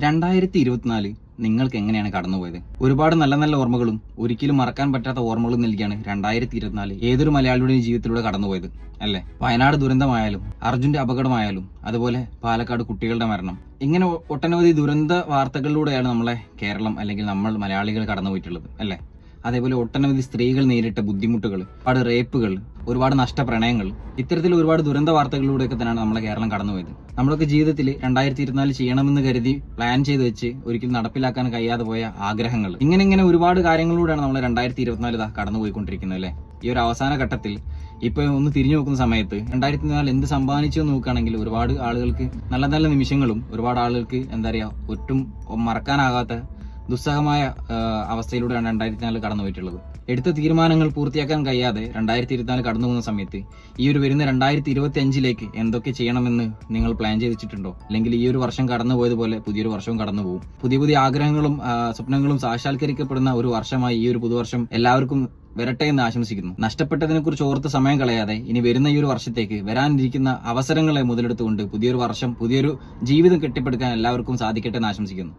2024 നിങ്ങൾക്ക് എങ്ങനെയാണ് കടന്നുപോയത്? ഒരുപാട് നല്ല നല്ല ഓർമ്മകളും ഒരിക്കലും മറക്കാൻ പറ്റാത്ത ഓർമ്മകളും നൽകിയാണ് 2024 ഏതൊരു മലയാളിയുടെയും ജീവിതത്തിലൂടെ കടന്നുപോയത് അല്ലേ? വയനാട് ദുരന്തമായാലും അർജുന്റെ അപകടമായാലും അതുപോലെ പാലക്കാട് കുട്ടികളുടെ മരണം, ഇങ്ങനെ ഒട്ടനവധി ദുരന്ത വാർത്തകളിലൂടെയാണ് നമ്മളെ കേരളം അല്ലെങ്കിൽ നമ്മൾ മലയാളികൾ കടന്നുപോയിട്ടുള്ളത് അല്ലേ? അതേപോലെ ഒട്ടനവധി സ്ത്രീകൾ നേരിട്ട ബുദ്ധിമുട്ടുകൾ, ഒരുപാട് റേപ്പുകൾ, ഒരുപാട് നഷ്ടപ്രണയങ്ങൾ, ഇത്തരത്തിൽ ഒരുപാട് ദുരന്ത വാർത്തകളിലൂടെയൊക്കെ തന്നെയാണ് നമ്മളെ കേരളം കടന്നുപോയത്. നമ്മളൊക്കെ ജീവിതത്തിൽ 2024 ചെയ്യണമെന്ന് കരുതി പ്ലാൻ ചെയ്ത് വെച്ച് ഒരിക്കലും നടപ്പിലാക്കാൻ കഴിയാതെ പോയ ആഗ്രഹങ്ങൾ, ഇങ്ങനെ ഒരുപാട് കാര്യങ്ങളിലൂടെയാണ് നമ്മൾ 2024 കടന്നുപോയിക്കൊണ്ടിരിക്കുന്നത് അല്ലേ? ഈ ഒരു അവസാന ഘട്ടത്തിൽ ഇപ്പൊ ഒന്ന് തിരിഞ്ഞു നോക്കുന്ന സമയത്ത് 2024 എന്ത് സമ്പാദിച്ചു എന്ന് നോക്കുകയാണെങ്കിൽ ഒരുപാട് ആളുകൾക്ക് നല്ല നല്ല നിമിഷങ്ങളും, ഒരുപാട് ആളുകൾക്ക് എന്താ പറയാ ഒട്ടും മറക്കാനാകാത്ത ദുസ്സഹമായ അവസ്ഥയിലൂടെയാണ് 2024 കടന്നുപോയിട്ടുള്ളത്. എടുത്ത തീരുമാനങ്ങൾ പൂർത്തിയാക്കാൻ കഴിയാതെ 2024 കടന്നു പോകുന്ന സമയത്ത് ഈ ഒരു വരുന്ന 2025 എന്തൊക്കെ ചെയ്യണമെന്ന് നിങ്ങൾ പ്ലാൻ ചെയ്ത് വെച്ചിട്ടുണ്ടോ? അല്ലെങ്കിൽ ഈ ഒരു വർഷം കടന്നുപോയതുപോലെ പുതിയൊരു വർഷവും കടന്നു പോകും. പുതിയ പുതിയ ആഗ്രഹങ്ങളും സ്വപ്നങ്ങളും സാക്ഷാത്കരിക്കപ്പെടുന്ന ഒരു വർഷമായി ഈ ഒരു പുതുവർഷം എല്ലാവർക്കും വരട്ടെ എന്ന് ആശംസിക്കുന്നു. നഷ്ടപ്പെട്ടതിനെ കുറിച്ച് ഓർത്ത് സമയം കളയാതെ ഇനി വരുന്ന ഈ ഒരു വർഷത്തേക്ക് വരാനിരിക്കുന്ന അവസരങ്ങളെ മുതലെടുത്തുകൊണ്ട് പുതിയൊരു വർഷം, പുതിയൊരു ജീവിതം കെട്ടിപ്പടുക്കാൻ എല്ലാവർക്കും സാധിക്കട്ടെ എന്ന് ആശംസിക്കുന്നു.